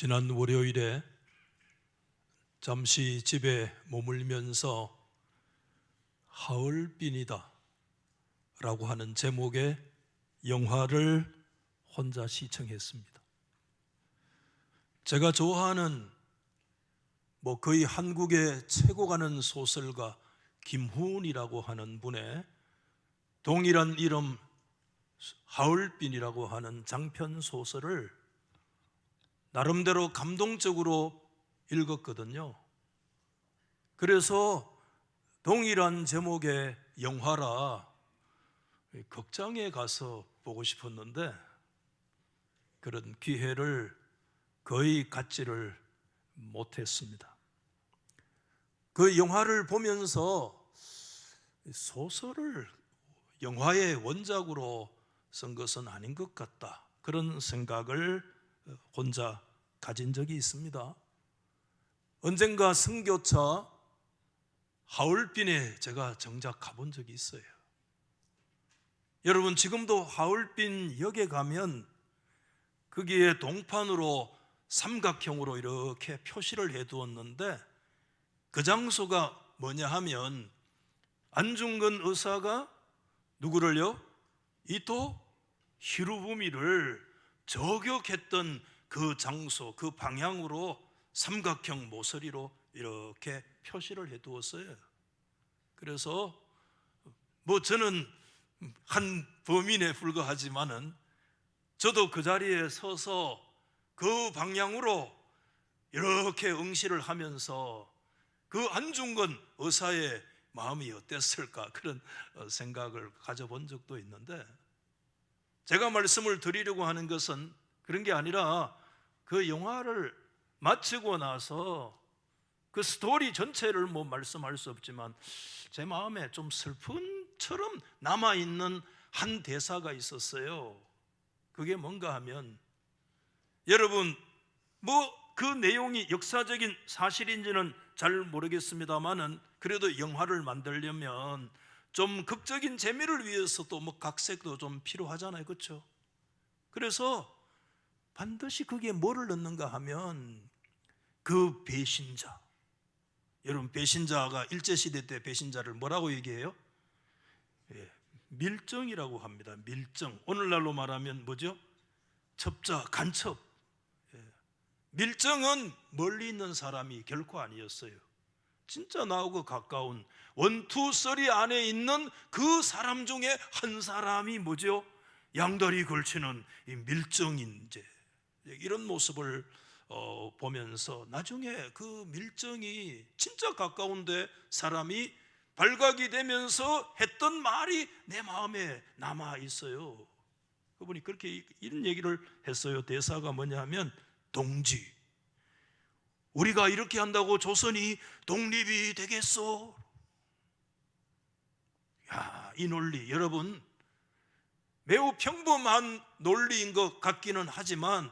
지난 월요일에 잠시 집에 머물면서 하얼빈이다 라고 하는 제목의 영화를 혼자 시청했습니다. 제가 좋아하는 거의 한국의 최고 가는 소설가 김훈이라고 하는 분의 동일한 이름 하얼빈이라고 하는 장편 소설을 나름대로 감동적으로 읽었거든요. 그래서 동일한 제목의 영화라 극장에 가서 보고 싶었는데 그런 기회를 거의 갖지를 못했습니다. 그 영화를 보면서 소설을 영화의 원작으로 쓴 것은 아닌 것 같다, 그런 생각을 혼자 가진 적이 있습니다. 언젠가 승교차 하얼빈에 제가 정작 가본 적이 있어요. 여러분, 지금도 하얼빈 역에 가면 거기에 동판으로 삼각형으로 이렇게 표시를 해두었는데 그 장소가 뭐냐 하면 안중근 의사가 누구를요? 이토 히로부미를 저격했던 그 장소, 그 방향으로 삼각형 모서리로 이렇게 표시를 해두었어요. 그래서 저는 한 범인에 불과하지만은 저도 그 자리에 서서 그 방향으로 이렇게 응시를 하면서 그 안중근 의사의 마음이 어땠을까, 그런 생각을 가져본 적도 있는데, 제가 말씀을 드리려고 하는 것은 그런 게 아니라 그 영화를 마치고 나서 그 스토리 전체를 말씀할 수 없지만 제 마음에 좀 슬픔처럼 남아있는 한 대사가 있었어요. 그게 뭔가 하면, 여러분 그 내용이 역사적인 사실인지는 잘 모르겠습니다만은 그래도 영화를 만들려면 좀 극적인 재미를 위해서도 각색도 좀 필요하잖아요, 그렇죠? 그래서 반드시 거기에 뭐를 넣는가 하면 그 배신자, 여러분 배신자가 일제시대 때 배신자를 뭐라고 얘기해요? 밀정이라고 합니다. 밀정. 오늘날로 말하면 뭐죠? 첩자, 간첩. 밀정은 멀리 있는 사람이 결코 아니었어요. 진짜 나하고 가까운 원투쓰리 안에 있는 그 사람 중에 한 사람이 뭐죠? 양다리 걸치는 이 밀정인제, 이런 모습을 보면서 나중에 그 밀정이 진짜 가까운데 사람이 발각이 되면서 했던 말이 내 마음에 남아 있어요. 그분이 그렇게 이런 얘기를 했어요. 대사가 뭐냐면, 동지, 우리가 이렇게 한다고 조선이 독립이 되겠소? 이 논리, 여러분 매우 평범한 논리인 것 같기는 하지만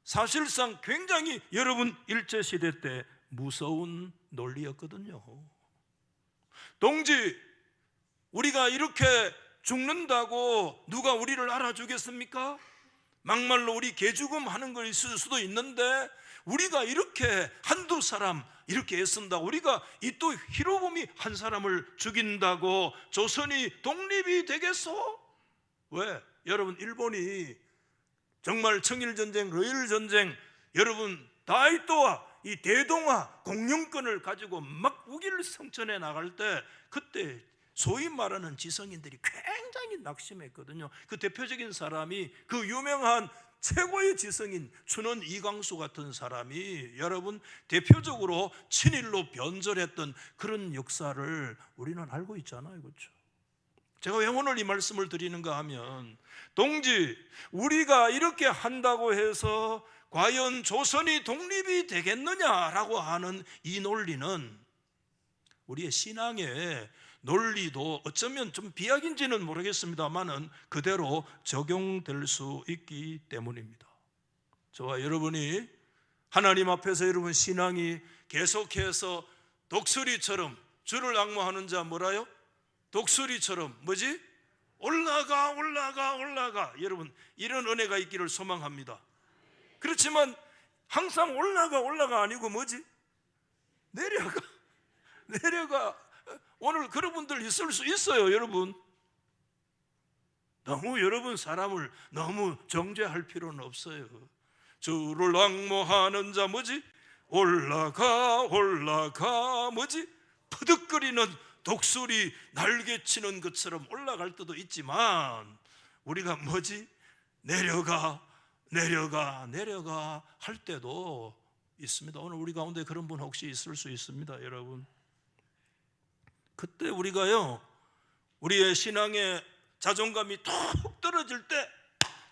사실상 굉장히 여러분 일제시대 때 무서운 논리였거든요. 동지, 우리가 이렇게 죽는다고 누가 우리를 알아주겠습니까? 막말로 우리 개죽음 하는 거 있을 수도 있는데 우리가 이렇게 한두 사람 이렇게 애쓴다고, 우리가 이토 히로부미 한 사람을 죽인다고 조선이 독립이 되겠소? 왜? 여러분 일본이 정말 청일전쟁, 러일전쟁, 여러분 다이토와 이 대동아 공영권을 가지고 막 우기를 성천해 나갈 때 그때 소위 말하는 지성인들이 굉장히 낙심했거든요. 그 대표적인 사람이 그 유명한 최고의 지성인 춘원 이광수 같은 사람이 여러분 대표적으로 친일로 변절했던 그런 역사를 우리는 알고 있잖아요, 그렇죠? 제가 왜 오늘 이 말씀을 드리는가 하면, 동지, 우리가 이렇게 한다고 해서 과연 조선이 독립이 되겠느냐라고 하는 이 논리는 우리의 신앙의 논리도 어쩌면 좀 비약인지는 모르겠습니다만은 그대로 적용될 수 있기 때문입니다. 저와 여러분이 하나님 앞에서 여러분 신앙이 계속해서 독수리처럼, 주를 앙모하는 자 뭐라요? 독수리처럼 올라가 올라가 올라가, 여러분 이런 은혜가 있기를 소망합니다. 그렇지만 항상 올라가 아니고 뭐지? 내려가. 오늘 그런 분들 있을 수 있어요, 여러분. 너무 여러분 사람을 너무 정죄할 필요는 없어요. 주를 앙모하는 자 뭐지? 올라가 뭐지? 푸득거리는 독수리 날개치는 것처럼 올라갈 때도 있지만 우리가 뭐지? 내려가 할 때도 있습니다. 오늘 우리 가운데 그런 분 혹시 있을 수 있습니다, 여러분. 그때 우리가요, 우리의 신앙의 자존감이 툭 떨어질 때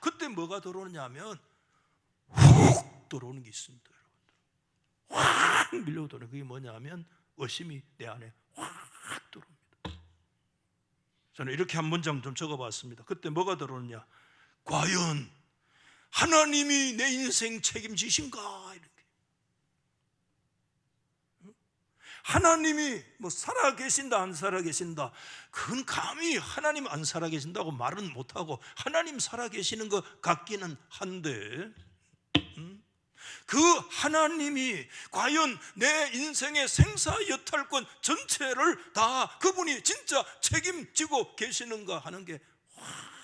그때 뭐가 들어오느냐 하면 훅 들어오는 게 있습니다, 여러분들. 확 밀려들어오는 그게 뭐냐 하면 의심이 내 안에 확 들어옵니다. 저는 이렇게 한 문장 좀 적어봤습니다. 그때 뭐가 들어오느냐? 과연 하나님이 내 인생 책임지신가? 이렇게. 하나님이 뭐 살아계신다 안 살아계신다, 그건 감히 하나님 안 살아계신다고 말은 못하고 하나님 살아계시는 것 같기는 한데, 그 하나님이 과연 내 인생의 생사여탈권 전체를 다 그분이 진짜 책임지고 계시는가 하는 게 확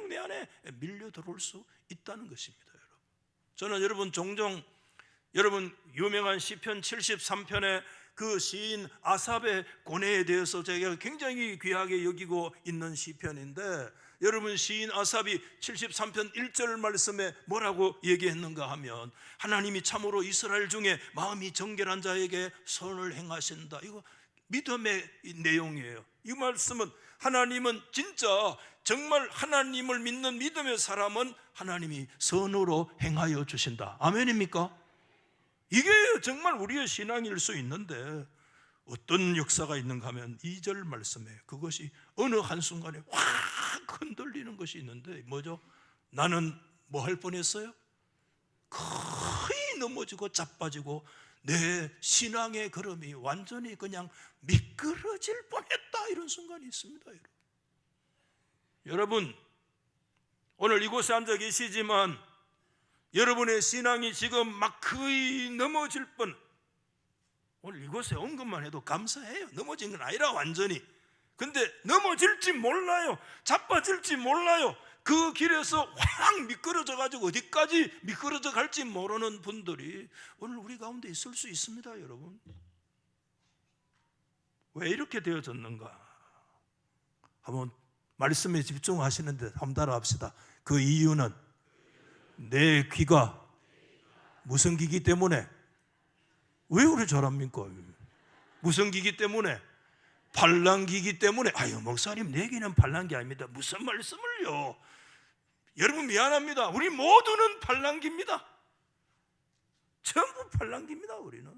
내 안에 밀려 들어올 수 있다는 것입니다, 여러분. 저는 여러분 종종 여러분 유명한 시편 73편의 그 시인 아삽의 고뇌에 대해서 제가 굉장히 귀하게 여기고 있는 시편인데, 여러분 시인 아삽이 73편 1절 말씀에 뭐라고 얘기했는가 하면 하나님이 참으로 이스라엘 중에 마음이 정결한 자에게 선을 행하신다. 이거 믿음의 내용이에요. 이 말씀은 하나님은 진짜 정말 하나님을 믿는 믿음의 사람은 하나님이 선으로 행하여 주신다. 아멘입니까? 이게 정말 우리의 신앙일 수 있는데 어떤 역사가 있는가 하면 2절 말씀에 그것이 어느 한순간에 확 흔들리는 것이 있는데 뭐죠? 나는 뭐 할 뻔했어요? 거의 넘어지고 자빠지고 내 신앙의 걸음이 완전히 그냥 미끄러질 뻔했다, 이런 순간이 있습니다, 여러분. 여러분 오늘 이곳에 앉아 계시지만 여러분의 신앙이 지금 막 거의 넘어질 뻔, 오늘 이곳에 온 것만 해도 감사해요. 넘어진 건 아니라 완전히. 근데 넘어질지 몰라요, 자빠질지 몰라요. 그 길에서 확 미끄러져 가지고 어디까지 미끄러져 갈지 모르는 분들이 오늘 우리 가운데 있을 수 있습니다, 여러분. 왜 이렇게 되어졌는가? 한번 말씀에 집중하시는데 한번 따라합시다. 그 이유는 내 귀가 무슨 귀기 때문에? 왜 그래 잘합니까? 무슨 귀기 때문에? 반란귀기 때문에. 아유 목사님, 내 귀는 반란귀 아닙니다. 무슨 말씀을요? 여러분 미안합니다. 우리 모두는 반란귀입니다. 전부 반란귀입니다. 우리는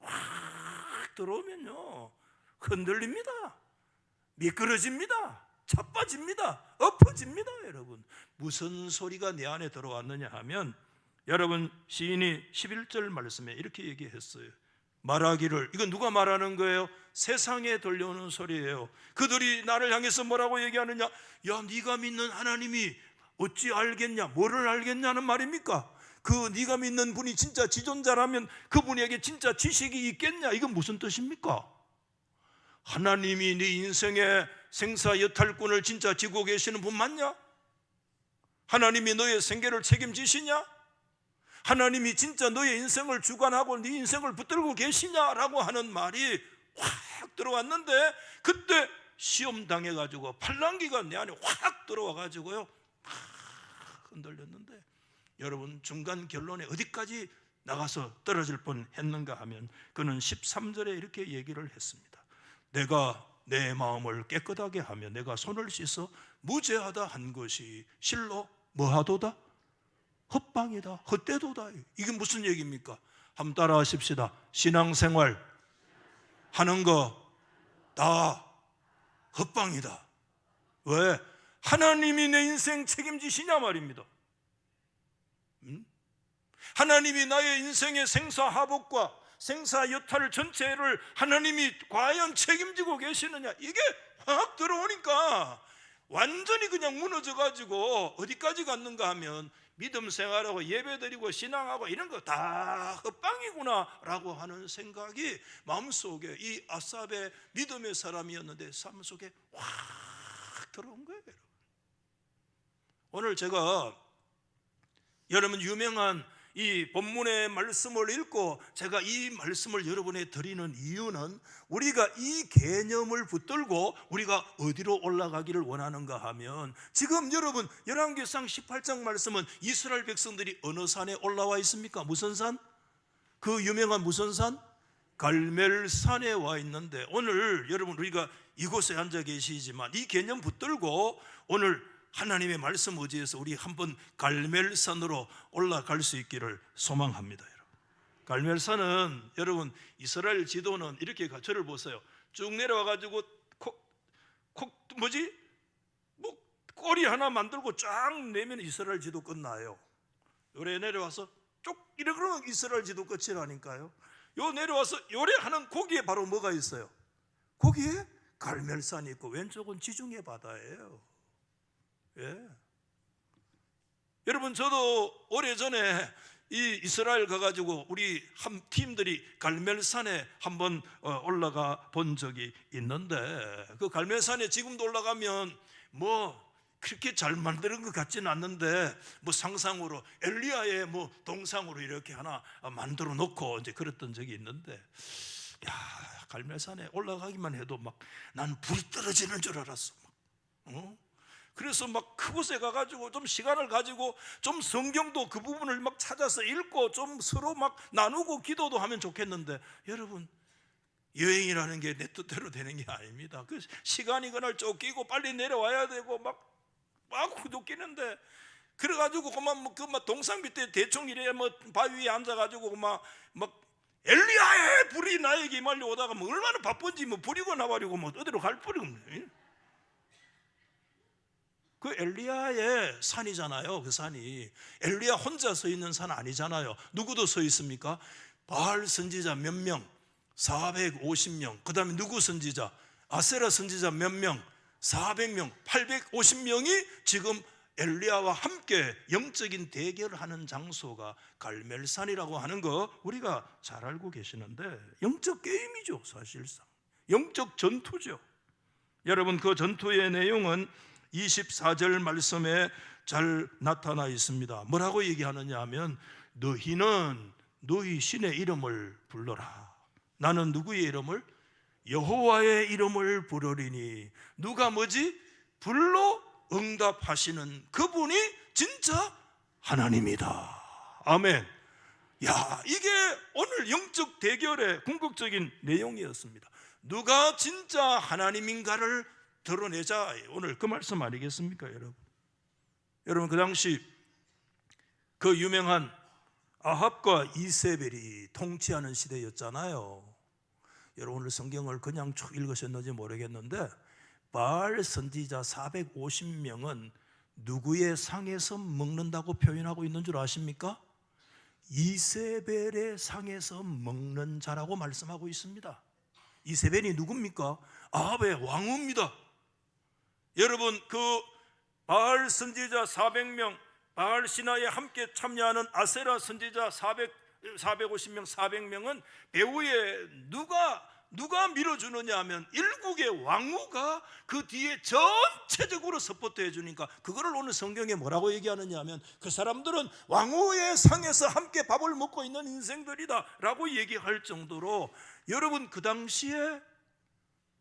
확 들어오면요 흔들립니다, 미끄러집니다, 자빠집니다, 엎어집니다. 여러분 무슨 소리가 내 안에 들어왔느냐 하면 여러분 시인이 11절 말씀에 이렇게 얘기했어요. 말하기를, 이건 누가 말하는 거예요? 세상에 들려오는 소리예요. 그들이 나를 향해서 뭐라고 얘기하느냐? 야, 네가 믿는 하나님이 어찌 알겠냐? 뭐를 알겠냐는 말입니까? 그 네가 믿는 분이 진짜 지존자라면 그분에게 진짜 지식이 있겠냐? 이건 무슨 뜻입니까? 하나님이 네 인생의 생사여탈권을 진짜 지고 계시는 분 맞냐? 하나님이 너의 생계를 책임지시냐? 하나님이 진짜 너의 인생을 주관하고 네 인생을 붙들고 계시냐라고 하는 말이 확 들어왔는데, 그때 시험 당해가지고 반란기가 내 안에 확 들어와가지고요 확 흔들렸는데, 여러분 중간 결론에 어디까지 나가서 떨어질 뻔했는가 하면 그는 13절에 이렇게 얘기를 했습니다. 내가 내 마음을 깨끗하게 하며 내가 손을 씻어 무죄하다 한 것이 실로 뭐하도다? 헛방이다, 헛되도다. 이게 무슨 얘기입니까? 한번 따라 하십시다. 신앙생활 하는 거 다 헛방이다. 왜? 하나님이 내 인생 책임지시냐 말입니다. 하나님이 나의 인생의 생사하복과 생사여탈 전체를 하나님이 과연 책임지고 계시느냐, 이게 확 들어오니까 완전히 그냥 무너져 가지고 어디까지 갔는가 하면 믿음 생활하고 예배드리고 신앙하고 이런 거 다 헛방이구나 라고 하는 생각이 마음속에, 이 아삽의 믿음의 사람이었는데 삶 속에 확 들어온 거예요. 오늘 제가 여러분 유명한 이 본문의 말씀을 읽고 제가 이 말씀을 여러분에 드리는 이유는, 우리가 이 개념을 붙들고 우리가 어디로 올라가기를 원하는가 하면, 지금 여러분 열왕기상 18장 말씀은 이스라엘 백성들이 어느 산에 올라와 있습니까? 무슨 산? 그 유명한 무슨 산? 갈멜산에 와 있는데, 오늘 여러분 우리가 이곳에 앉아 계시지만 이 개념 붙들고 오늘 하나님의 말씀 의지해서 우리 한번 갈멜산으로 올라갈 수 있기를 소망합니다. 갈멜산은 여러분 이스라엘 지도는 이렇게, 저를 보세요. 쭉 내려와 가지고 꼬리 하나 만들고 쫙 내면 이스라엘 지도 끝나요. 요래 내려와서 쭉 이렇게 그러면 이스라엘 지도 끝이라니까요. 요 내려와서 요래 하는 거기에 바로 뭐가 있어요? 거기에 갈멜산이 있고 왼쪽은 지중해 바다예요. 예. 여러분 저도 오래전에 이 이스라엘 가가지고 우리 한 팀들이 갈멜산에 한번 올라가 본 적이 있는데, 그 갈멜산에 지금도 올라가면 뭐 그렇게 잘 만드는 것 같지는 않는데, 뭐 상상으로 엘리야의 뭐 동상으로 이렇게 하나 만들어 놓고 이제 그랬던 적이 있는데, 야, 갈멜산에 올라가기만 해도 막 난 불이 떨어지는 줄 알았어. 그래서 막 그곳에 가가지고 좀 시간을 가지고 좀 성경도 그 부분을 막 찾아서 읽고 좀 서로 막 나누고 기도도 하면 좋겠는데, 여러분 여행이라는 게 내 뜻대로 되는 게 아닙니다. 그 시간이 그날 쫓기고 빨리 내려와야 되고 막 쫓기는데, 그래가지고 그만 동상 밑에 대충 이래 뭐 바위 위에 앉아가지고 막 엘리야의 불이 나에게 말려오다가 뭐 얼마나 바쁜지 뭐 버리고 나버리고 뭐 어디로 갈 뿌리고. 그 엘리야의 산이잖아요. 그 산이 엘리야 혼자 서 있는 산 아니잖아요. 누구도 서 있습니까? 바알 선지자 몇 명? 450명. 그 다음에 누구 선지자? 아세라 선지자 몇 명? 400명. 850명이 지금 엘리야와 함께 영적인 대결을 하는 장소가 갈멜산이라고 하는 거 우리가 잘 알고 계시는데, 영적 게임이죠. 사실상 영적 전투죠. 여러분 그 전투의 내용은 24절 말씀에 잘 나타나 있습니다. 뭐라고 얘기하느냐 하면, 너희는 너희 신의 이름을 불러라. 나는 누구의 이름을? 여호와의 이름을 부르리니. 누가 뭐지? 불러 응답하시는 그분이 진짜 하나님이다. 아멘. 야, 이게 오늘 영적 대결의 궁극적인 내용이었습니다. 누가 진짜 하나님인가를 드러내자, 오늘 그 말씀 아니겠습니까? 여러분 그 당시 그 유명한 아합과 이세벨이 통치하는 시대였잖아요. 여러분 오늘 성경을 그냥 쭉 읽으셨는지 모르겠는데, 바알 선지자 450명은 누구의 상에서 먹는다고 표현하고 있는 줄 아십니까? 이세벨의 상에서 먹는 자라고 말씀하고 있습니다. 이세벨이 누굽니까? 아합의 왕후입니다. 여러분 그 바알 선지자 400명, 바알 신화에 함께 참여하는 아세라 선지자 450명, 400명은 배후에 누가 밀어주느냐 하면 일국의 왕후가 그 뒤에 전체적으로 서포트해 주니까, 그거를 오늘 성경에 뭐라고 얘기하느냐 하면, 그 사람들은 왕후의 상에서 함께 밥을 먹고 있는 인생들이다 라고 얘기할 정도로, 여러분 그 당시에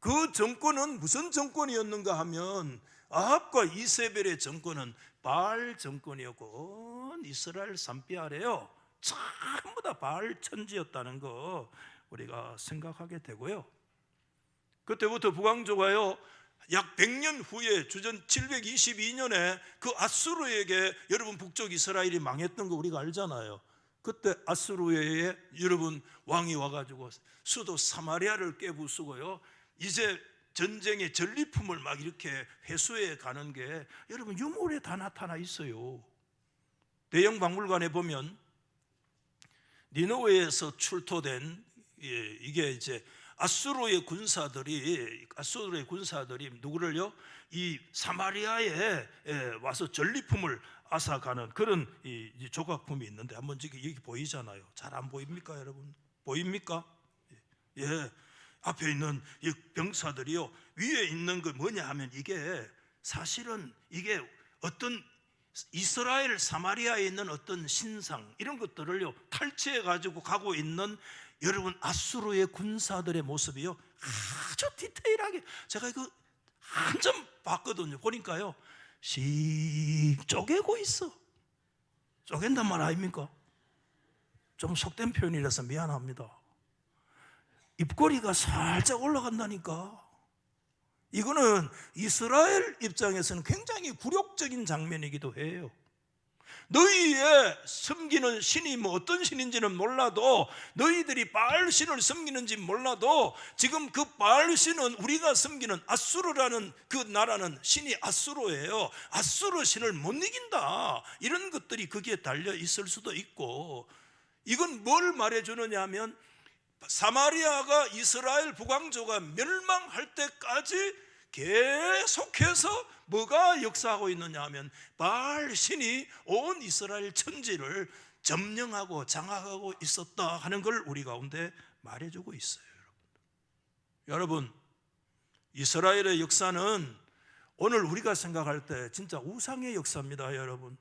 그 정권은 무슨 정권이었는가 하면, 아합과 이세벨의 정권은 바알 정권이었고 이스라엘 산비 아래요 전부 다 바알 천지였다는 거 우리가 생각하게 되고요. 그때부터 북왕조가요 약 100년 후에 주전 722년에 그 아수르에게 여러분 북쪽 이스라엘이 망했던 거 우리가 알잖아요. 그때 아수르에 여러분 왕이 와가지고 수도 사마리아를 깨부수고요, 이제 전쟁의 전리품을 막 이렇게 회수해 가는 게 여러분 유물에 다 나타나 있어요. 대형 박물관에 보면 니느웨에서 출토된 이게 이제 아수르의 군사들이 누구를요? 이 사마리아에 와서 전리품을 앗아가는 그런 이 조각품이 있는데, 한번 여기 보이잖아요. 잘 안 보입니까, 여러분? 보입니까? 예, 앞에 있는 이 병사들이요, 위에 있는 거 뭐냐 하면, 이게 사실은 이게 어떤 이스라엘 사마리아에 있는 어떤 신상, 이런 것들을요 탈취해 가지고 가고 있는, 여러분, 아수르의 군사들의 모습이요 아주 디테일하게, 제가 이거 한점 봤거든요. 보니까요 씩 쪼개고 있어. 쪼갠단 말 아닙니까? 좀 속된 표현이라서 미안합니다. 입꼬리가 살짝 올라간다니까. 이거는 이스라엘 입장에서는 굉장히 굴욕적인 장면이기도 해요. 너희의 섬기는 신이 뭐 어떤 신인지는 몰라도, 너희들이 바알 신을 섬기는지 몰라도, 지금 그 바알 신은 우리가 섬기는 아수르라는 그 나라는 신이 아수르예요. 아수르 신을 못 이긴다, 이런 것들이 거기에 달려 있을 수도 있고, 이건 뭘 말해주느냐 하면, 사마리아가 이스라엘 북왕조가 멸망할 때까지 계속해서 뭐가 역사하고 있느냐 하면, 바알 신이 온 이스라엘 천지를 점령하고 장악하고 있었다 하는 걸 우리 가운데 말해주고 있어요. 여러분, 이스라엘의 역사는 오늘 우리가 생각할 때 진짜 우상의 역사입니다. 여러분,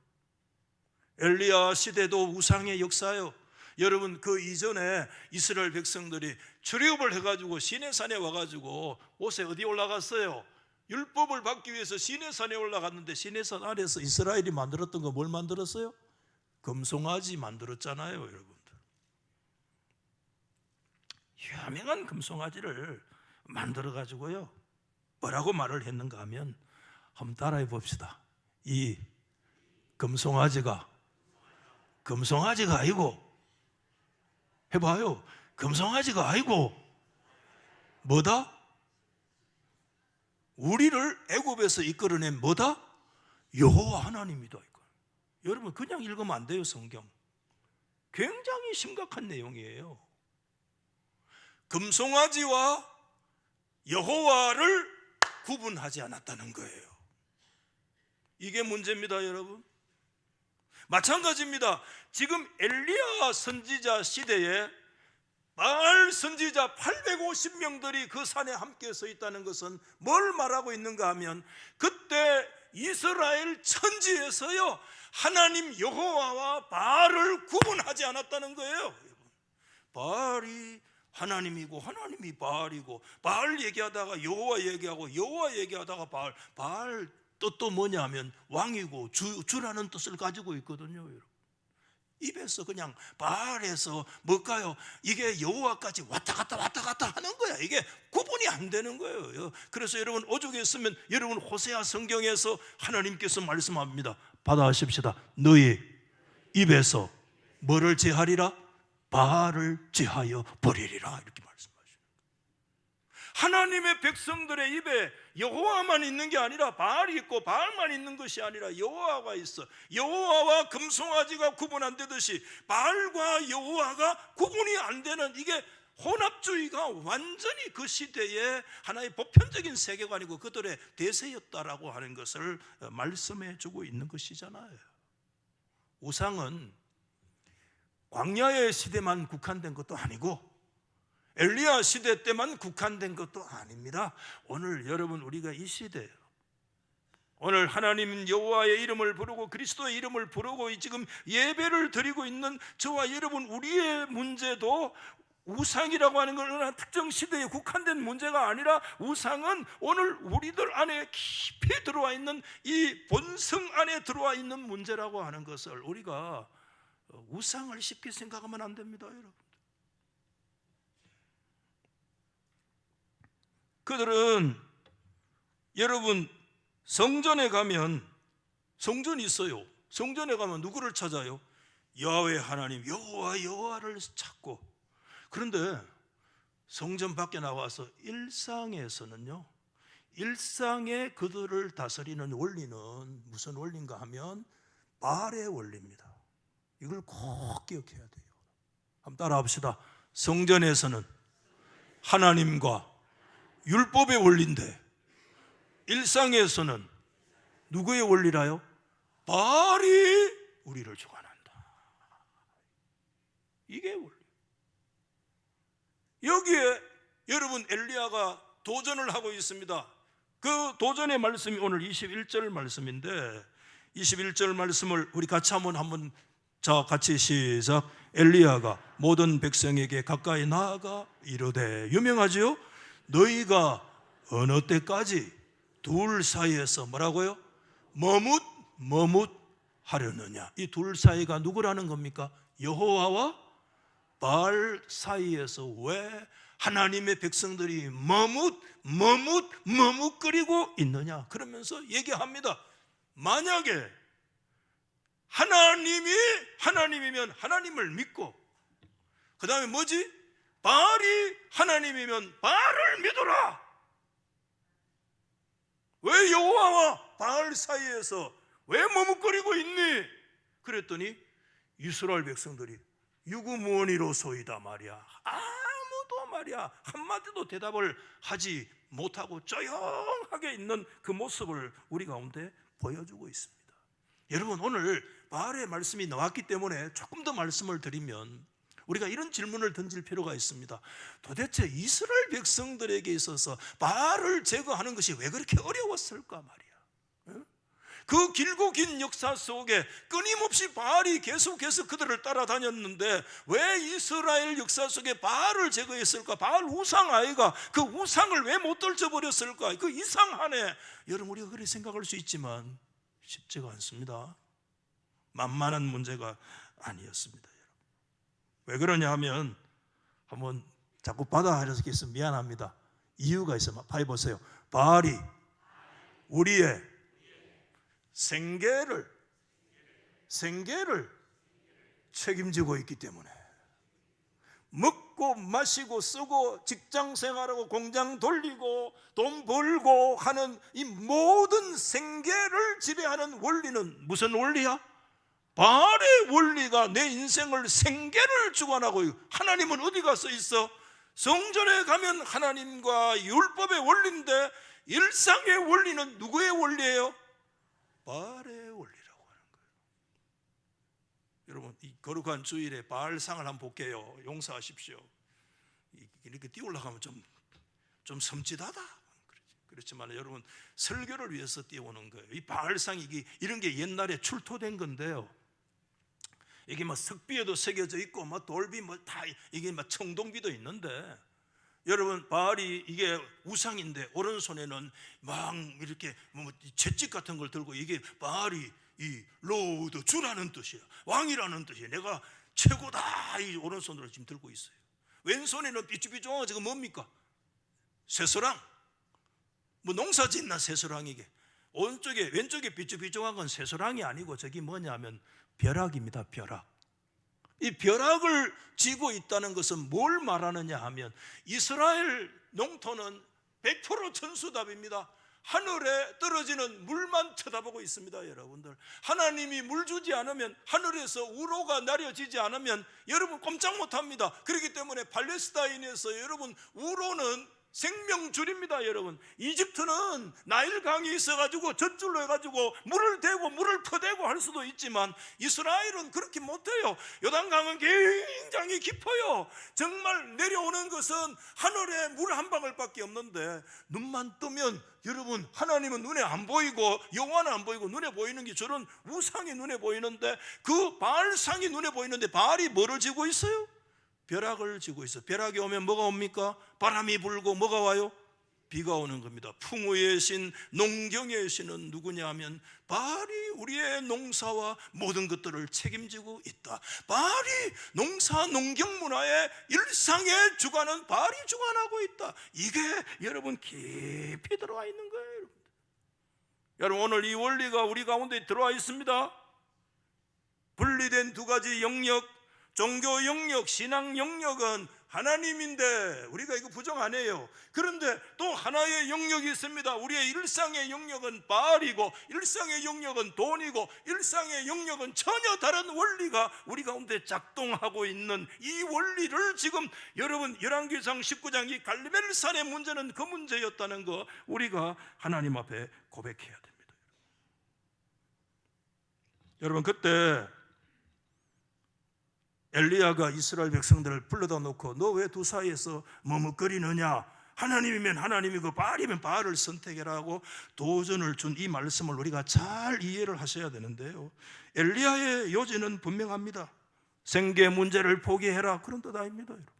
엘리야 시대도 우상의 역사예요. 여러분, 그 이전에 이스라엘 백성들이 출애굽을 해가지고 시내산에 와가지고, 모세 어디 올라갔어요? 율법을 받기 위해서 시내산에 올라갔는데, 시내산 아래서 이스라엘이 만들었던 거 뭘 만들었어요? 금송아지 만들었잖아요. 여러분들, 유명한 금송아지를 만들어가지고요 뭐라고 말을 했는가 하면, 한번 따라해 봅시다. 이 금송아지가 아니고, 해봐요. 금송아지가 아니고 뭐다? 우리를 애굽에서 이끌어낸 뭐다? 여호와 하나님이다. 이거. 여러분, 그냥 읽으면 안 돼요. 성경 굉장히 심각한 내용이에요. 금송아지와 여호와를 구분하지 않았다는 거예요. 이게 문제입니다. 여러분, 마찬가지입니다. 지금 엘리야 선지자 시대에 바알 선지자 850명들이 그 산에 함께 서 있다는 것은 뭘 말하고 있는가 하면, 그때 이스라엘 천지에서요 하나님 여호와와 바알을 구분하지 않았다는 거예요. 바알이 하나님이고 하나님이 바알이고, 바알 얘기하다가 여호와 얘기하고 여호와 얘기하다가 바알 뜻도 뭐냐 하면 왕이고 주라는 뜻을 가지고 있거든요. 여러분, 입에서 그냥 바알에서 뭘까요? 이게 여호와까지 왔다 갔다 하는 거야. 이게 구분이 안 되는 거예요. 그래서 여러분, 오죽에 있으면 여러분 호세아 성경에서 하나님께서 말씀합니다. 받아하십시다. 너희 입에서 뭐를 제하리라? 바알을 제하여 버리리라, 이렇게 말씀하시는 거예요. 하나님의 백성들의 입에 여호와만 있는 게 아니라 바알이 있고, 바알만 있는 것이 아니라 여호와가 있어. 여호와와 금송아지가 구분 안 되듯이 바알과 여호와가 구분이 안 되는, 이게 혼합주의가 완전히 그 시대의 하나의 보편적인 세계관이고 그들의 대세였다라고 하는 것을 말씀해 주고 있는 것이잖아요. 우상은 광야의 시대만 국한된 것도 아니고 엘리야 시대 때만 국한된 것도 아닙니다. 오늘 여러분, 우리가 이 시대예요. 오늘 하나님 여호와의 이름을 부르고 그리스도의 이름을 부르고 지금 예배를 드리고 있는 저와 여러분, 우리의 문제도 우상이라고 하는 건 어느 특정 시대에 국한된 문제가 아니라, 우상은 오늘 우리들 안에 깊이 들어와 있는 이 본성 안에 들어와 있는 문제라고 하는 것을 우리가 우상을 쉽게 생각하면 안 됩니다. 여러분, 그들은 여러분 성전에 가면, 성전이 있어요. 성전에 가면 누구를 찾아요? 야훼 하나님 여호와를 찾고. 그런데 성전 밖에 나와서 일상에서는요, 일상에 그들을 다스리는 원리는 무슨 원리인가 하면 바알의 원리입니다. 이걸 꼭 기억해야 돼요. 한번 따라 합시다. 성전에서는 하나님과 율법의 원리인데 일상에서는 누구의 원리라요? 바알이 우리를 주관한다. 이게 원리. 여기에 여러분 엘리야가 도전을 하고 있습니다. 그 도전의 말씀이 오늘 21절 말씀인데 21절 말씀을 우리 같이 한번 자 같이 시작. 엘리야가 모든 백성에게 가까이 나아가 이르되, 유명하지요? 너희가 어느 때까지 둘 사이에서 뭐라고요? 머뭇 하려느냐. 이 둘 사이가 누구라는 겁니까? 여호와와 바알 사이에서 왜 하나님의 백성들이 머뭇거리고 있느냐. 그러면서 얘기합니다. 만약에 하나님이면 하나님을 믿고, 그 다음에 뭐지? 바알이 하나님이면 바알을 믿어라. 왜 여호와와 바알 사이에서 왜 머뭇거리고 있니? 그랬더니 이스라엘 백성들이 유구무원이로소이다 말이야. 아무도 말이야 한마디도 대답을 하지 못하고 조용하게 있는 그 모습을 우리 가운데 보여주고 있습니다. 여러분, 오늘 바알의 말씀이 나왔기 때문에 조금 더 말씀을 드리면 우리가 이런 질문을 던질 필요가 있습니다. 도대체 이스라엘 백성들에게 있어서 바알을 제거하는 것이 왜 그렇게 어려웠을까 말이야. 그 길고 긴 역사 속에 끊임없이 바알이 계속해서 그들을 따라다녔는데 왜 이스라엘 역사 속에 바알을 제거했을까? 바알 우상 아이가 그 우상을 왜 못 떨쳐버렸을까? 그 이상하네. 여러분, 우리가 그렇게 생각할 수 있지만 쉽지가 않습니다. 만만한 문제가 아니었습니다. 왜 그러냐 하면, 한번 자꾸 받아들여서 미안합니다. 이유가 있어요. 봐보세요. 바알이 우리의 생계를 책임지고 있기 때문에 먹고 마시고 쓰고 직장 생활하고 공장 돌리고 돈 벌고 하는 이 모든 생계를 지배하는 원리는 무슨 원리야? 바알의 원리가 내 인생을 생계를 주관하고 있고, 하나님은 어디 가서 있어? 성전에 가면 하나님과 율법의 원리인데 일상의 원리는 누구의 원리예요? 바알의 원리라고 하는 거예요. 여러분, 이 거룩한 주일에 바알상을 한번 볼게요. 용서하십시오. 이렇게 띄우려고 좀 섬찟하다. 그렇지만 여러분, 설교를 위해서 띄우는 거예요. 이 바알상이 이런 게 옛날에 출토된 건데요. 이게 뭐 석비에도 새겨져 있고 뭐 돌비 뭐 다 이게 막 청동비도 있는데, 여러분, 바알이 이게 우상인데 오른손에는 막 이렇게 뭐 채찍 같은 걸 들고, 이게 바알이 이 로드 주라는 뜻이야. 왕이라는 뜻이야. 내가 최고다. 이 오른손으로 지금 들고 있어요. 왼손에는 삐죽삐죽한 저거 뭡니까? 쇠소랑. 뭐 농사 짓나 쇠소랑이게. 왼쪽에 삐죽삐죽한 건 쇠소랑이 아니고 저기 뭐냐면 벼락입니다. 벼락. 이 벼락을 쥐고 있다는 것은 뭘 말하느냐 하면, 이스라엘 농토는 100% 천수답입니다. 하늘에 떨어지는 물만 쳐다보고 있습니다. 여러분들, 하나님이 물 주지 않으면, 하늘에서 우로가 내려지지 않으면 여러분 꼼짝 못합니다. 그렇기 때문에 팔레스타인에서 여러분 우로는 생명줄입니다. 여러분, 이집트는 나일강이 있어가지고 젖줄로 해가지고 물을 대고 물을 퍼대고 할 수도 있지만 이스라엘은 그렇게 못해요. 요단강은 굉장히 깊어요. 정말 내려오는 것은 하늘에 물 한 방울밖에 없는데, 눈만 뜨면 여러분, 하나님은 눈에 안 보이고 여호와는 안 보이고 눈에 보이는 게 저런 우상이 눈에 보이는데, 그 바알상이 눈에 보이는데 바알이 뭐를 지고 있어요? 벼락을 지고 있어. 벼락이 오면 뭐가 옵니까? 바람이 불고 뭐가 와요? 비가 오는 겁니다. 풍우의 신, 농경의 신은 누구냐 하면 바알이 우리의 농사와 모든 것들을 책임지고 있다. 바알이 농사 농경 문화의 일상의 주관은 바알이 주관하고 있다. 이게 여러분 깊이 들어와 있는 거예요. 여러분, 오늘 이 원리가 우리 가운데 들어와 있습니다. 분리된 두 가지 영역, 종교 영역, 신앙 영역은 하나님인데 우리가 이거 부정 안 해요. 그런데 또 하나의 영역이 있습니다. 우리의 일상의 영역은 바알이고, 일상의 영역은 돈이고, 일상의 영역은 전혀 다른 원리가 우리 가운데 작동하고 있는 이 원리를 지금 여러분 열왕기상 19장 이 갈멜산의 문제는 그 문제였다는 거 우리가 하나님 앞에 고백해야 됩니다. 여러분, 그때 엘리야가 이스라엘 백성들을 불러다 놓고 너 왜 두 사이에서 머뭇거리느냐, 하나님이면 하나님이고 바알이면 바알을 선택해라 하고 도전을 준 이 말씀을 우리가 잘 이해를 하셔야 되는데요, 엘리야의 요지는 분명합니다. 생계 문제를 포기해라, 그런 뜻 아닙니다. 여러분,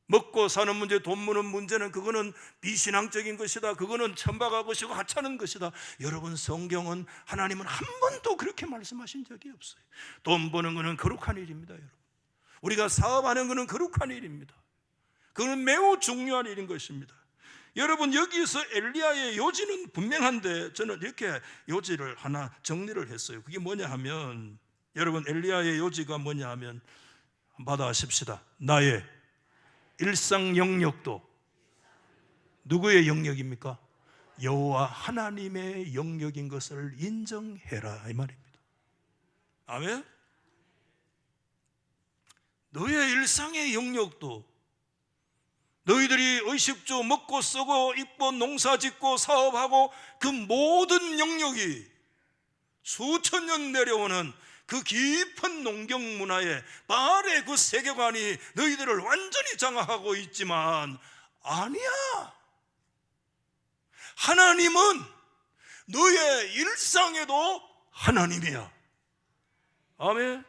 먹고 사는 문제, 돈 버는 문제는 그거는 비신앙적인 것이다, 그거는 천박한 것이고 하찮은 것이다. 여러분, 성경은, 하나님은 한 번도 그렇게 말씀하신 적이 없어요. 돈 버는 것은 거룩한 일입니다. 여러분, 우리가 사업하는 것은 거룩한 일입니다. 그건 매우 중요한 일인 것입니다. 여러분, 여기서 엘리야의 요지는 분명한데 저는 이렇게 요지를 하나 정리를 했어요. 그게 뭐냐 하면, 여러분, 엘리야의 요지가 뭐냐 하면, 받아하십시다. 나의 일상 영역도 누구의 영역입니까? 여호와 하나님의 영역인 것을 인정해라, 이 말입니다. 아멘? 너의 일상의 영역도, 너희들이 의식주 먹고 쓰고 입고 농사 짓고 사업하고 그 모든 영역이 수천 년 내려오는 그 깊은 농경 문화에 바알의 그 세계관이 너희들을 완전히 장악하고 있지만 아니야. 하나님은 너의 일상에도 하나님이야. 아멘.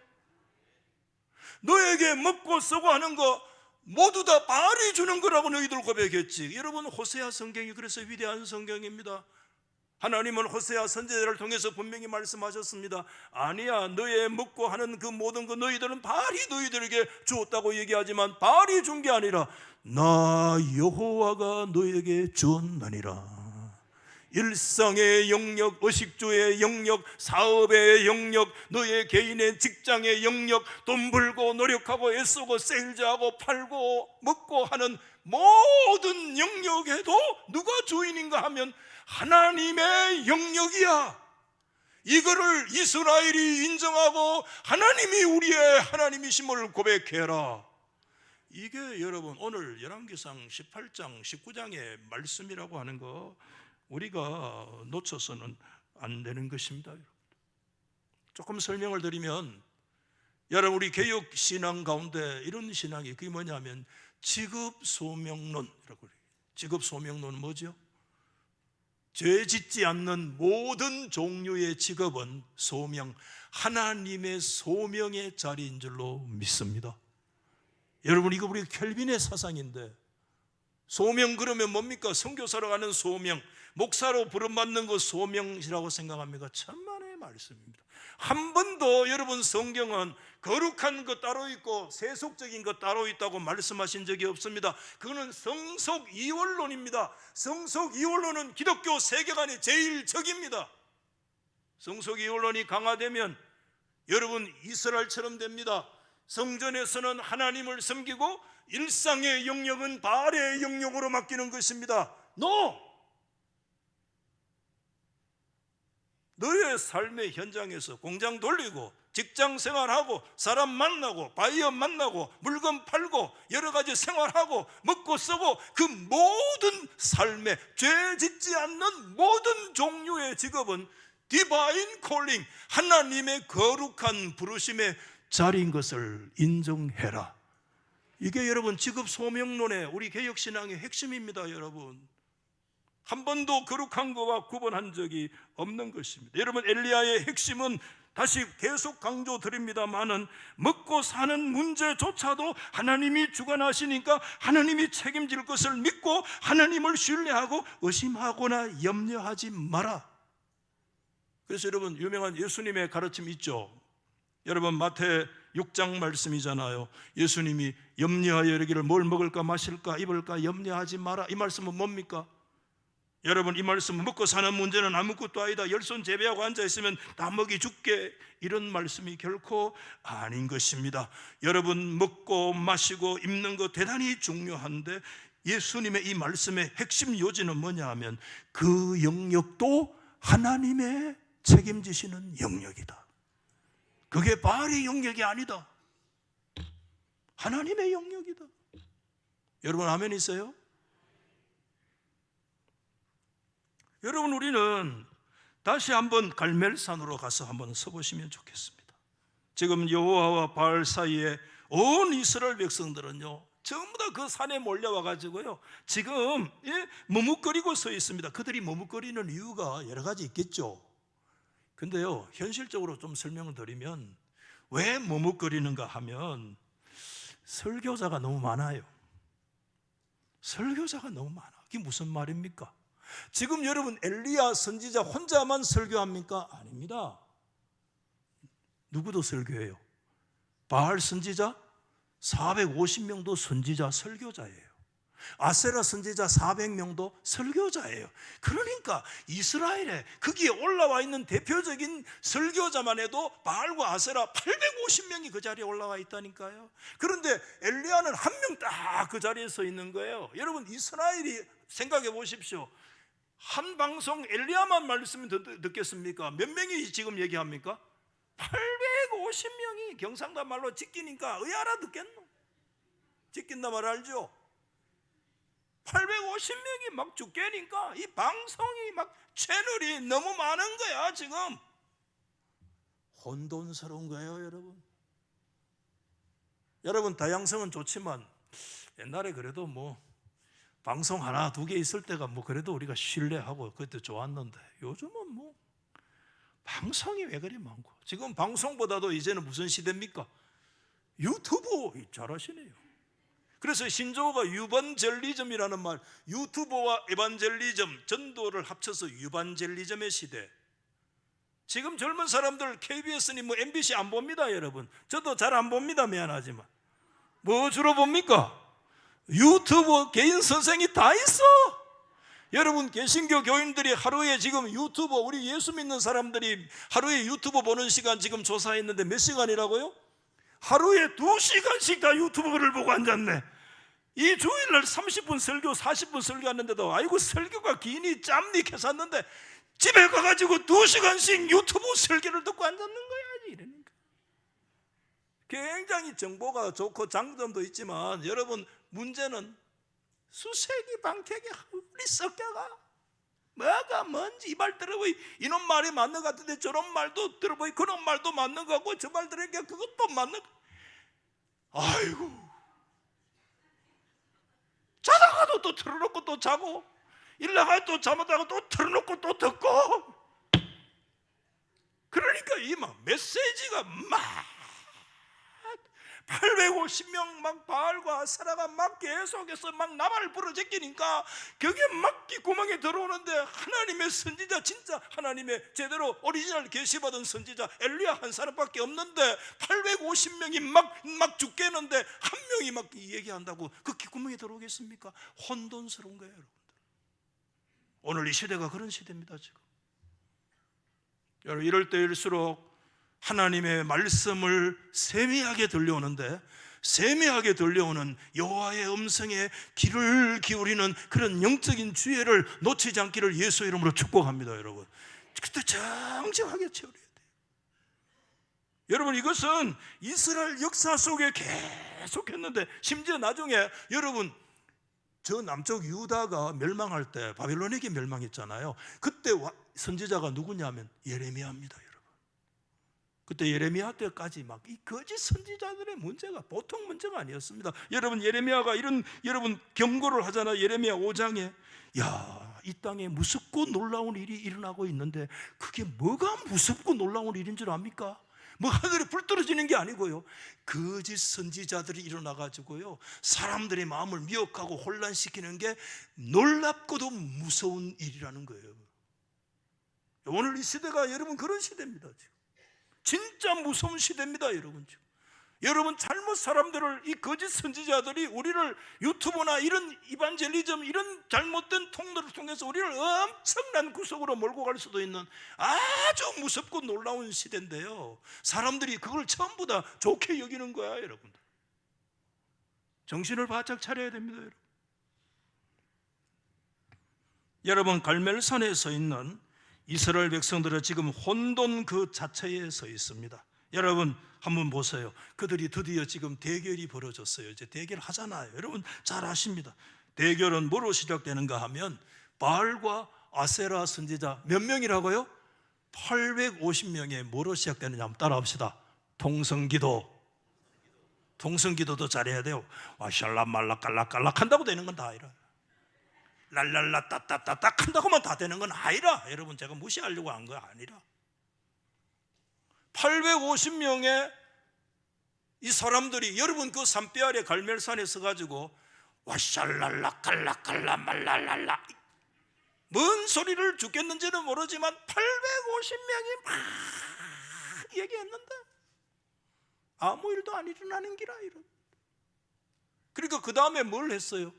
너에게 먹고 쓰고 하는 거 모두 다 바알이 주는 거라고 너희들 고백했지. 여러분, 호세아 성경이 그래서 위대한 성경입니다. 하나님은 호세아 선지자를 통해서 분명히 말씀하셨습니다. 아니야, 너의 먹고 하는 그 모든 거 너희들은 바알이 너희들에게 주었다고 얘기하지만 바알이 준 게 아니라 나 여호와가 너에게 주었나니라. 일상의 영역, 의식주의 영역, 사업의 영역, 너의 개인의 직장의 영역, 돈 벌고 노력하고 애쓰고 세일즈하고 팔고 먹고 하는 모든 영역에도 누가 주인인가 하면 하나님의 영역이야. 이거를 이스라엘이 인정하고 하나님이 우리의 하나님이심을 고백해라. 이게 여러분 오늘 열왕기상 18장 19장의 말씀이라고 하는 거 우리가 놓쳐서는 안 되는 것입니다. 조금 설명을 드리면, 여러분, 우리 개혁 신앙 가운데 이런 신앙이, 그게 뭐냐면 직업소명론이라고 해요. 직업소명론은 뭐죠? 죄 짓지 않는 모든 종류의 직업은 소명, 하나님의 소명의 자리인 줄로 믿습니다. 여러분, 이거 우리 켈빈의 사상인데, 소명 그러면 뭡니까? 선교사로 가는 소명, 목사로 부름받는 거 소명이라고 생각합니까? 천만의 말씀입니다. 한 번도 여러분 성경은 거룩한 것 따로 있고 세속적인 것 따로 있다고 말씀하신 적이 없습니다. 그거는 성속이원론입니다. 성속이원론은 기독교 세계관의 제일 적입니다. 성속이원론이 강화되면 여러분 이스라엘처럼 됩니다. 성전에서는 하나님을 섬기고 일상의 영역은 바알의 영역으로 맡기는 것입니다. 너의 삶의 현장에서 공장 돌리고 직장 생활하고 사람 만나고 바이어 만나고 물건 팔고 여러 가지 생활하고 먹고 쓰고 그 모든 삶에 죄 짓지 않는 모든 종류의 직업은 디바인 콜링, 하나님의 거룩한 부르심의 자리인 것을 인정해라. 이게 여러분 직업 소명론의 우리 개혁신앙의 핵심입니다. 여러분, 한 번도 거룩한 것과 구분한 적이 없는 것입니다. 여러분, 엘리야의 핵심은 다시 계속 강조드립니다만은 먹고 사는 문제조차도 하나님이 주관하시니까 하나님이 책임질 것을 믿고 하나님을 신뢰하고 의심하거나 염려하지 마라. 그래서 여러분, 유명한 예수님의 가르침 있죠. 여러분, 마태 6장 말씀이잖아요. 예수님이 염려하여 이르기를 뭘 먹을까 마실까 입을까 염려하지 마라. 이 말씀은 뭡니까? 여러분, 이 말씀은 먹고 사는 문제는 아무것도 아니다, 열손 제비하고 앉아있으면 다 먹이 죽게, 이런 말씀이 결코 아닌 것입니다. 여러분, 먹고 마시고 입는 거 대단히 중요한데 예수님의 이 말씀의 핵심 요지는 뭐냐 하면 그 영역도 하나님의 책임지시는 영역이다. 그게 바알의 영역이 아니다, 하나님의 영역이다. 여러분, 아멘 있어요? 여러분, 우리는 다시 한번 갈멜산으로 가서 한번 서보시면 좋겠습니다. 지금 여호와와 바알 사이에 온 이스라엘 백성들은요, 전부 다 그 산에 몰려와 가지고요, 지금 머뭇거리고 서 있습니다. 그들이 머뭇거리는 이유가 여러 가지 있겠죠. 근데요, 현실적으로 좀 설명을 드리면 왜 머뭇거리는가 하면 설교자가 너무 많아요. 설교자가 너무 많아. 이게 무슨 말입니까? 지금 여러분, 엘리야 선지자 혼자만 설교합니까? 아닙니다. 누구도 설교해요. 바알 선지자 450명도 선지자 설교자예요. 아세라 선지자 400명도 설교자예요. 그러니까 이스라엘에 거기에 올라와 있는 대표적인 설교자만 해도 바알과 아세라 850명이 그 자리에 올라와 있다니까요. 그런데 엘리야는 한 명 딱 그 자리에 서 있는 거예요. 여러분, 이스라엘이 생각해 보십시오. 한 방송 엘리야만 말씀 듣겠습니까? 몇 명이 지금 얘기합니까? 850명이 경상도 말로 지키니까 의아라 듣겠노? 지킨다 말 알죠? 850명이 막 죽게니까 이 방송이 막 채널이 너무 많은 거야. 지금 혼돈스러운 거예요. 여러분, 다양성은 좋지만 옛날에 그래도 뭐 방송 하나 두 개 있을 때가 뭐 그래도 우리가 신뢰하고 그때 좋았는데 요즘은 뭐 방송이 왜 그리 많고, 지금 방송보다도 이제는 무슨 시대입니까? 유튜브. 잘하시네요. 그래서 신조어가 유반젤리즘이라는 말, 유튜버와 에반젤리즘, 전도를 합쳐서 유반젤리즘의 시대. 지금 젊은 사람들 KBS니 뭐 MBC 안 봅니다. 여러분, 저도 잘 안 봅니다. 미안하지만 뭐 주로 봅니까? 유튜브 개인 선생이 다 있어. 여러분, 개신교 교인들이 하루에 지금 유튜브, 우리 예수 믿는 사람들이 하루에 유튜브 보는 시간 지금 조사했는데 몇 시간이라고요? 하루에 2시간씩 다 유튜브를 보고 앉았네. 이 주일날 30분 설교, 40분 설교하는데도 아이고 설교가 기니 짬니 캐샀는데 집에 가가지고 2시간씩 유튜브 설교를 듣고 앉았는 거야. 이러니까 굉장히 정보가 좋고 장점도 있지만 여러분, 문제는 수세기 방태기 우리 섞여가 뭐가 뭔지 이 말 들어보이 이놈 말이 맞는 것 같은데 저런 말도 들어보이 그런 말도 맞는 것 같고 저 말 들으니까 그것도 맞는 거. 아이고, 자다가도 또 틀어놓고 또 자고 일 나가도 또 잠하다가 또 틀어놓고 또 듣고, 그러니까 이 막 메시지가 막 850명 막 바알과 아세라가 막 계속해서 막 나발을 부러제끼니까 그게 막 귓구멍에 들어오는데 하나님의 선지자, 진짜 하나님의 제대로 오리지널 계시받은 선지자 엘리야 한 사람밖에 없는데 850명이 막 죽겠는데 한 명이 막 얘기한다고 그 귓구멍에 들어오겠습니까? 혼돈스러운 거예요. 여러분들, 오늘 이 시대가 그런 시대입니다. 지금 여러분, 이럴 때일수록 하나님의 말씀을 세미하게 들려오는데, 세미하게 들려오는 여호와의 음성에 귀를 기울이는 그런 영적인 지혜를 놓치지 않기를 예수 이름으로 축복합니다. 여러분, 그때 정정하게 채워야 돼요. 여러분, 이것은 이스라엘 역사 속에 계속했는데, 심지어 나중에 여러분, 저 남쪽 유다가 멸망할 때 바빌론에게 멸망했잖아요. 그때 선지자가 누구냐면 예레미야입니다. 그때 예레미야 때까지 막 이 거짓 선지자들의 문제가 보통 문제가 아니었습니다. 여러분, 예레미야가 이런 여러분 경고를 하잖아요. 예레미야 5장에 야, 이 땅에 무섭고 놀라운 일이 일어나고 있는데 그게 뭐가 무섭고 놀라운 일인 줄 압니까? 뭐 하늘에 불 떨어지는 게 아니고요, 거짓 선지자들이 일어나 가지고요 사람들의 마음을 미혹하고 혼란시키는 게 놀랍고도 무서운 일이라는 거예요. 오늘 이 시대가 여러분 그런 시대입니다. 지금 진짜 무서운 시대입니다. 여러분, 지금 여러분, 잘못 사람들을, 이 거짓 선지자들이 우리를 유튜브나 이런 이반젤리즘, 이런 잘못된 통로를 통해서 우리를 엄청난 구속으로 몰고 갈 수도 있는 아주 무섭고 놀라운 시대인데요, 사람들이 그걸 전부 다 좋게 여기는 거야. 여러분들, 정신을 바짝 차려야 됩니다. 여러분, 갈멜산에 서 있는 이스라엘 백성들은 지금 혼돈 그 자체에 서 있습니다. 여러분 한번 보세요. 그들이 드디어 지금 대결이 벌어졌어요. 이제 대결하잖아요. 여러분 잘 아십니다. 대결은 뭐로 시작되는가 하면 바알과 아세라 선지자 몇 명이라고요? 850명의 뭐로 시작되느냐 한번 따라합시다. 통성기도. 통성기도도 잘해야 돼요. 와샬라 말라 깔락깔락 한다고 되는 건 다 아니라, 랄랄라 따따따딱 한다고만 다 되는 건 아니라, 여러분 제가 무시하려고 한 거 아니라, 850명의 이 사람들이, 여러분 그 산뼈아래 갈멜산에 서가지고 와샬랄라 깔락깔라 말랄랄라 뭔 소리를 죽겠는지는 모르지만 850명이 막 얘기했는데 아무 일도 안 일어나는 기라. 이런. 그러니까 그 다음에 뭘 했어요?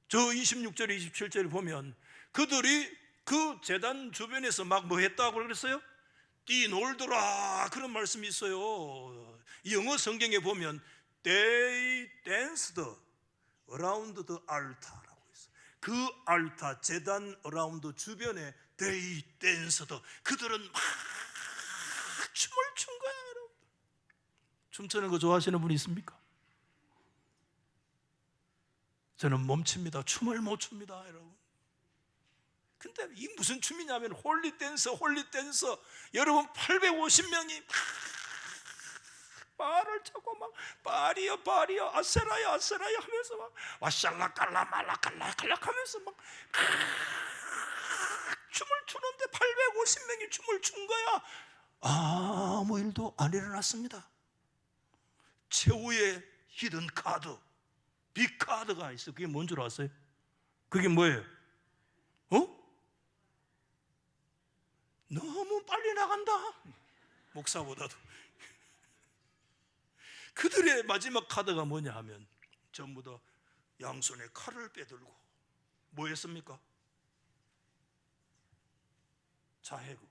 저 26절 27절에 보면 그들이 그 제단 주변에서 막 뭐 했다고 그랬어요? 뛰놀더라, 그런 말씀이 있어요. 영어 성경에 보면 They danced around the altar라고 있어요. 그 알타, 제단 around 주변에 They danced, 그들은 막 춤을 춘 거야. 여러분, 춤추는 거 좋아하시는 분이 있습니까? 저는 멈춥니다. 춤을 못 춥니다, 여러분. 근데 이 무슨 춤이냐면 홀리 댄서, 홀리 댄서. 여러분 850명이 막 바알을 차고 막 바알이여 바알이여 아세라야 아세라야 하면서 막 와샬라 깔라 말라 깔라 깔락 하면서 막 춤을 추는데 850명이 춤을 춘 거야. 아무 일도 안 일어났습니다. 최후의 히든 카드, 빅카드가 있어. 그게 뭔 줄 아세요? 그게 뭐예요? 너무 빨리 나간다, 목사보다도. 그들의 마지막 카드가 뭐냐 하면 전부 다 양손에 칼을 빼들고 뭐 했습니까? 자해극.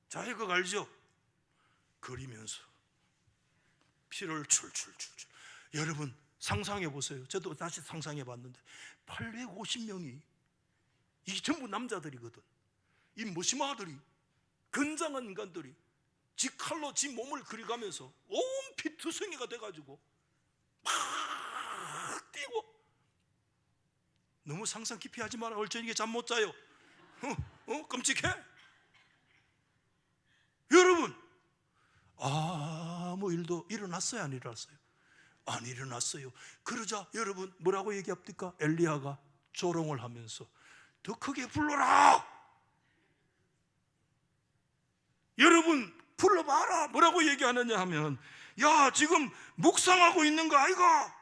자해극 알죠? 그리면서 피를 출출출출. 여러분 상상해 보세요. 저도 다시 상상해 봤는데 850명이 이게 전부 남자들이거든. 이 무시마들이, 건장한 인간들이 지 칼로 지 몸을 그려가면서 온 피투성이가 돼가지고 막 뛰고. 너무 상상 깊이 하지 마라. 얼저녁에 잠 못 자요. 끔찍해. 여러분 아무 일도 일어났어요, 안 일어났어요? 안 일어났어요. 그러자 여러분 뭐라고 얘기합니까? 엘리야가 조롱을 하면서 더 크게 불러라. 여러분 불러봐라. 뭐라고 얘기하느냐 하면, 야 지금 묵상하고 있는 거 아이가?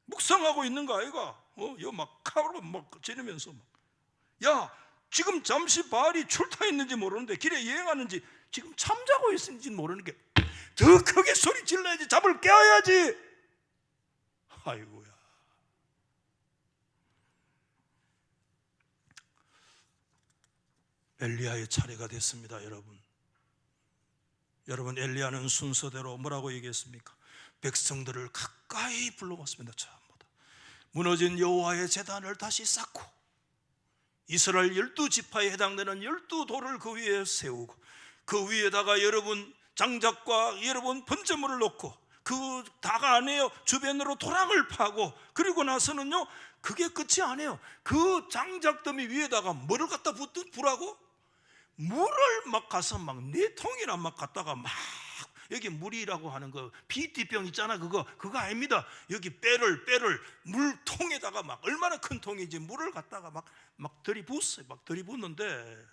묵상하고 있는 거 아이가? 여 막 칼로 막 지르면서 막, 야 지금 잠시 바알이 출타했는지 모르는데 길에 여행하는지 지금 잠자고 있는지 모르는 게 더 크게 소리 질러야지. 잠을 깨워야지. 아이고야. 엘리야의 차례가 됐습니다. 여러분 엘리야는 순서대로 뭐라고 얘기했습니까? 백성들을 가까이 불러왔습니다. 전부 다 무너진 여호와의 제단을 다시 쌓고 이스라엘 12지파에 해당되는 12돌을 그 위에 세우고 그 위에다가 여러분 장작과 여러분 번제물을 놓고 그 다가 아니에요. 주변으로 도랑을 파고 그리고 나서는요 그게 끝이 아니에요. 그 장작더미 위에다가 뭐를 갖다 부라고? 물을 막 가서 막 4통이나 막 갖다가 막, 여기 물이라고 하는 거 PET병 있잖아. 그거 아닙니다. 여기 빼를 물통에다가 막 얼마나 큰 통인지 물을 갖다가 막 들이붓어요. 막 들이붓는데,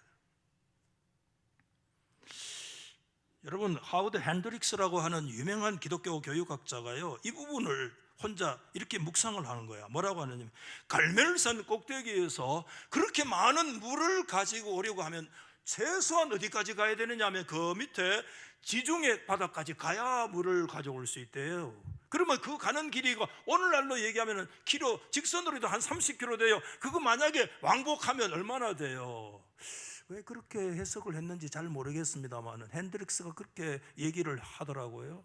여러분 하워드 핸드릭스라고 하는 유명한 기독교 교육학자가요 이 부분을 혼자 이렇게 묵상을 하는 거야. 뭐라고 하느냐면, 갈멜산 꼭대기에서 그렇게 많은 물을 가지고 오려고 하면 최소한 어디까지 가야 되느냐 하면 그 밑에 지중해 바다까지 가야 물을 가져올 수 있대요. 그러면 그 가는 길이 오늘날로 얘기하면 직선으로 해도 한 30km 돼요. 그거 만약에 왕복하면 얼마나 돼요? 왜 그렇게 해석을 했는지 잘 모르겠습니다만 핸드릭스가 그렇게 얘기를 하더라고요.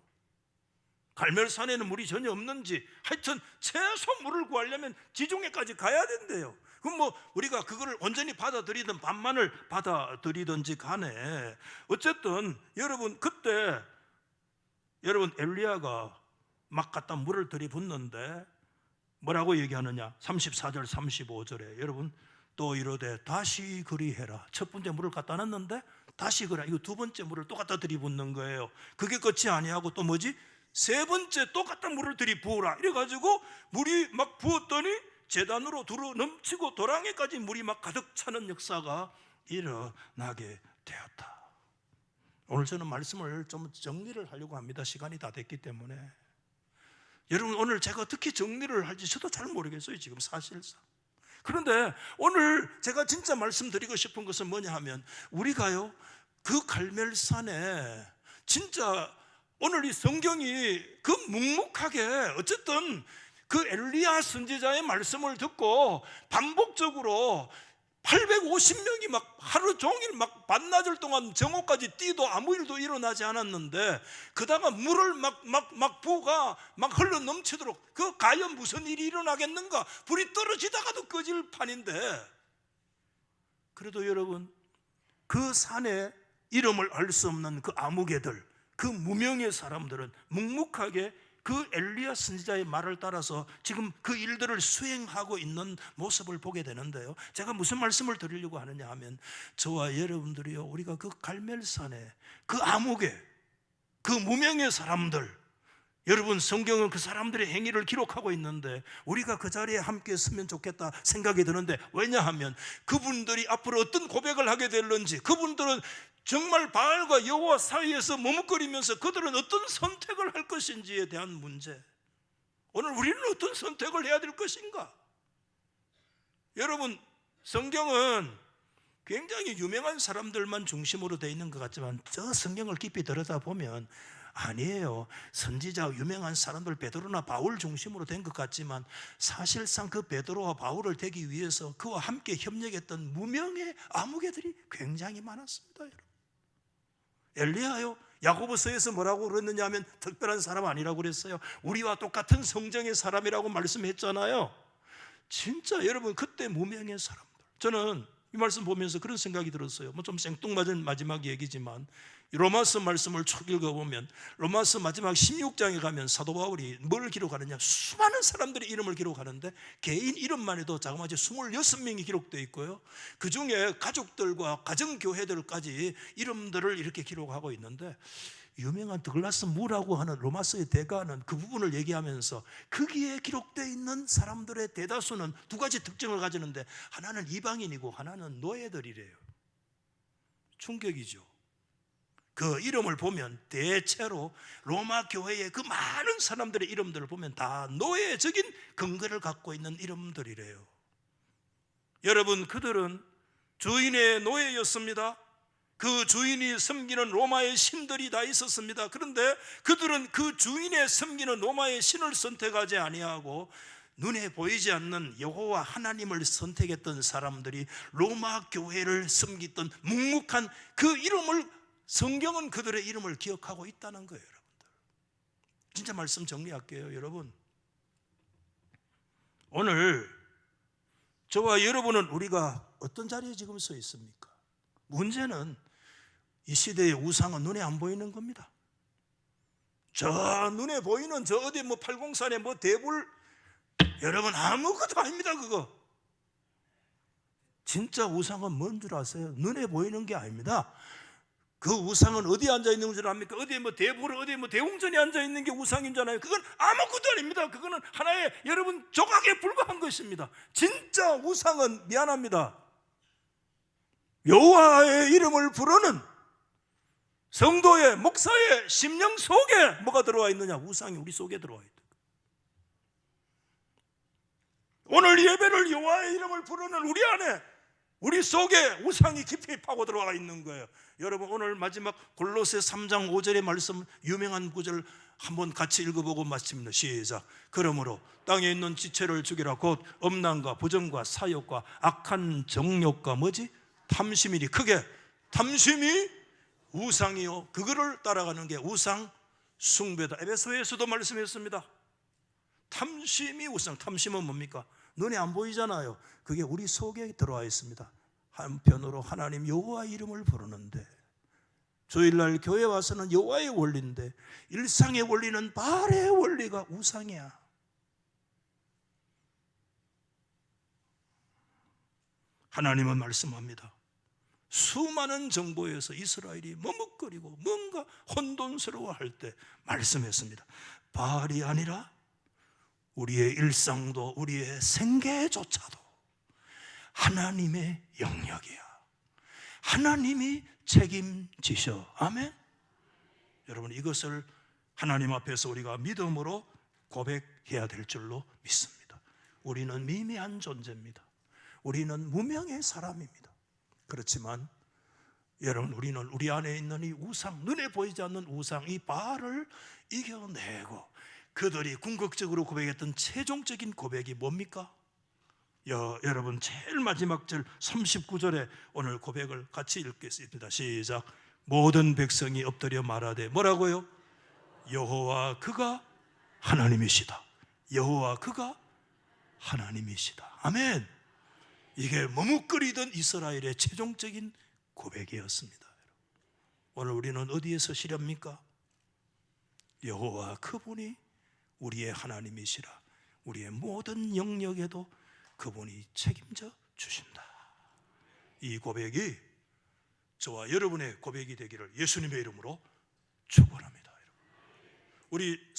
갈멜산에는 물이 전혀 없는지 하여튼 최소 물을 구하려면 지중해까지 가야 된대요. 그럼 뭐 우리가 그거를 온전히 받아들이든 반만을 받아들이든지 간에 어쨌든 여러분 그때 여러분 엘리야가 막 갖다 물을 들이붓는데 뭐라고 얘기하느냐? 34절 35절에 여러분 또 이르되 다시 그리해라. 첫 번째 물을 갖다 놨는데 다시 그래. 이거 두 번째 물을 또 갖다 들이붓는 거예요. 그게 끝이 아니하고 또 뭐지? 세 번째 똑같은 물을 들이부으라. 이래가지고 물이 막 부었더니 제단으로 두루 넘치고 도랑에까지 물이 막 가득 차는 역사가 일어나게 되었다. 오늘 저는 말씀을 좀 정리를 하려고 합니다. 시간이 다 됐기 때문에. 여러분 오늘 제가 어떻게 정리를 할지 저도 잘 모르겠어요 지금 사실상. 그런데 오늘 제가 진짜 말씀드리고 싶은 것은 뭐냐 하면 우리가요 그 갈멜산에 진짜 오늘 이 성경이 그 묵묵하게 어쨌든 그 엘리야 선지자의 말씀을 듣고 반복적으로 850명이 막 하루 종일 막 반나절 동안 정오까지 뛰도 아무 일도 일어나지 않았는데 그다가 물을 막 부가 막 흘러 넘치도록 그 과연 무슨 일이 일어나겠는가? 불이 떨어지다가도 꺼질 판인데 그래도 여러분 그 산에 이름을 알 수 없는 그 아무개들 그 무명의 사람들은 묵묵하게 그 엘리야 선지자의 말을 따라서 지금 그 일들을 수행하고 있는 모습을 보게 되는데요. 제가 무슨 말씀을 드리려고 하느냐 하면 저와 여러분들이요 우리가 그 갈멜산에 그 아무개 그 무명의 사람들 여러분 성경은 그 사람들의 행위를 기록하고 있는데 우리가 그 자리에 함께 서면 좋겠다 생각이 드는데 왜냐하면 그분들이 앞으로 어떤 고백을 하게 될는지 그분들은 정말 바알과 여호와 사이에서 머뭇거리면서 그들은 어떤 선택을 할 것인지에 대한 문제 오늘 우리는 어떤 선택을 해야 될 것인가? 여러분 성경은 굉장히 유명한 사람들만 중심으로 되어 있는 것 같지만 저 성경을 깊이 들여다보면 아니에요. 선지자 유명한 사람들 베드로나 바울 중심으로 된 것 같지만 사실상 그 베드로와 바울을 되기 위해서 그와 함께 협력했던 무명의 아무개들이 굉장히 많았습니다. 여러분. 엘리야요 야고보서에서 뭐라고 그랬느냐 하면 특별한 사람 아니라고 그랬어요. 우리와 똑같은 성정의 사람이라고 말씀했잖아요. 진짜 여러분 그때 무명의 사람들 저는 이 말씀 보면서 그런 생각이 들었어요. 뭐 좀 생뚱맞은 마지막 얘기지만 로마서 말씀을 쭉 읽어보면 로마서 마지막 16장에 가면 사도 바울이 뭘 기록하느냐 수많은 사람들의 이름을 기록하는데 개인 이름만 해도 자그마치 26명이 기록되어 있고요 그 중에 가족들과 가정교회들까지 이름들을 이렇게 기록하고 있는데 유명한 드글라스 무라고 하는 로마서의 대가는 그 부분을 얘기하면서 거기에 기록되어 있는 사람들의 대다수는 두 가지 특징을 가지는데 하나는 이방인이고 하나는 노예들이래요. 충격이죠. 그 이름을 보면 대체로 로마 교회의 그 많은 사람들의 이름들을 보면 다 노예적인 근거를 갖고 있는 이름들이래요. 여러분 그들은 주인의 노예였습니다. 그 주인이 섬기는 로마의 신들이 다 있었습니다. 그런데 그들은 그 주인의 섬기는 로마의 신을 선택하지 아니하고 눈에 보이지 않는 여호와 하나님을 선택했던 사람들이 로마 교회를 섬기던 묵묵한 그 이름을 성경은 그들의 이름을 기억하고 있다는 거예요. 여러분들 진짜 말씀 정리할게요. 여러분 오늘 저와 여러분은 우리가 어떤 자리에 지금 서 있습니까? 문제는 이 시대의 우상은 눈에 안 보이는 겁니다. 저 눈에 보이는 저 어디 뭐 팔공산에 뭐 대불 여러분 아무것도 아닙니다. 그거 진짜 우상은 뭔 줄 아세요? 눈에 보이는 게 아닙니다. 그 우상은 어디에 앉아 있는 줄 압니까? 어디에 뭐 대불 어디에 뭐 대웅전에 앉아 있는 게 우상이잖아요. 그건 아무것도 아닙니다. 그거는 하나의 여러분 조각에 불과한 것입니다. 진짜 우상은 미안합니다. 여호와의 이름을 부르는 성도의 목사의 심령 속에 뭐가 들어와 있느냐? 우상이 우리 속에 들어와 있다. 오늘 예배를 여호와의 이름을 부르는 우리 안에 우리 속에 우상이 깊이 파고 들어와 있는 거예요. 여러분, 오늘 마지막 골로새 3장 5절의 말씀, 유명한 구절 한번 같이 읽어보고 마칩니다. 시작. 그러므로 땅에 있는 지체를 죽이라. 곧 음란과 부정과 사욕과 악한 정욕과 뭐지? 탐심이니. 크게 탐심이 우상이요, 그거를 따라가는 게 우상 숭배다. 에베소에서도 말씀했습니다. 탐심이 우상. 탐심은 뭡니까? 눈에 안 보이잖아요. 그게 우리 속에 들어와 있습니다. 한편으로 하나님 여호와의 이름을 부르는데, 주일날 교회 와서는 여호와의 원리인데 일상의 원리는 바알의 원리가 우상이야. 하나님은 말씀합니다. 수많은 정보에서 이스라엘이 머뭇거리고 뭔가 혼돈스러워할 때 말씀했습니다. 바알이 아니라 우리의 일상도 우리의 생계조차도 하나님의 영역이야. 하나님이 책임지셔. 아멘. 여러분, 이것을 하나님 앞에서 우리가 믿음으로 고백해야 될 줄로 믿습니다. 우리는 미미한 존재입니다. 우리는 무명의 사람입니다. 그렇지만 여러분, 우리는 우리 안에 있는 이 우상, 눈에 보이지 않는 우상, 이 바알을 이겨내고, 그들이 궁극적으로 고백했던 최종적인 고백이 뭡니까? 여러분, 제일 마지막 절 39절에 오늘 고백을 같이 읽겠습니다. 시작. 모든 백성이 엎드려 말하되 뭐라고요? 여호와 그가 하나님이시다. 여호와 그가 하나님이시다. 아멘. 이게 머뭇거리던 이스라엘의 최종적인 고백이었습니다. 오늘 우리는 어디에 서시렵니까? 여호와 그분이 우리의 하나님이시라. 우리의 모든 영역에도 그분이 책임져 주신다. 이 고백이 저와 여러분의 고백이 되기를 예수님의 이름으로 축원합니다. 우리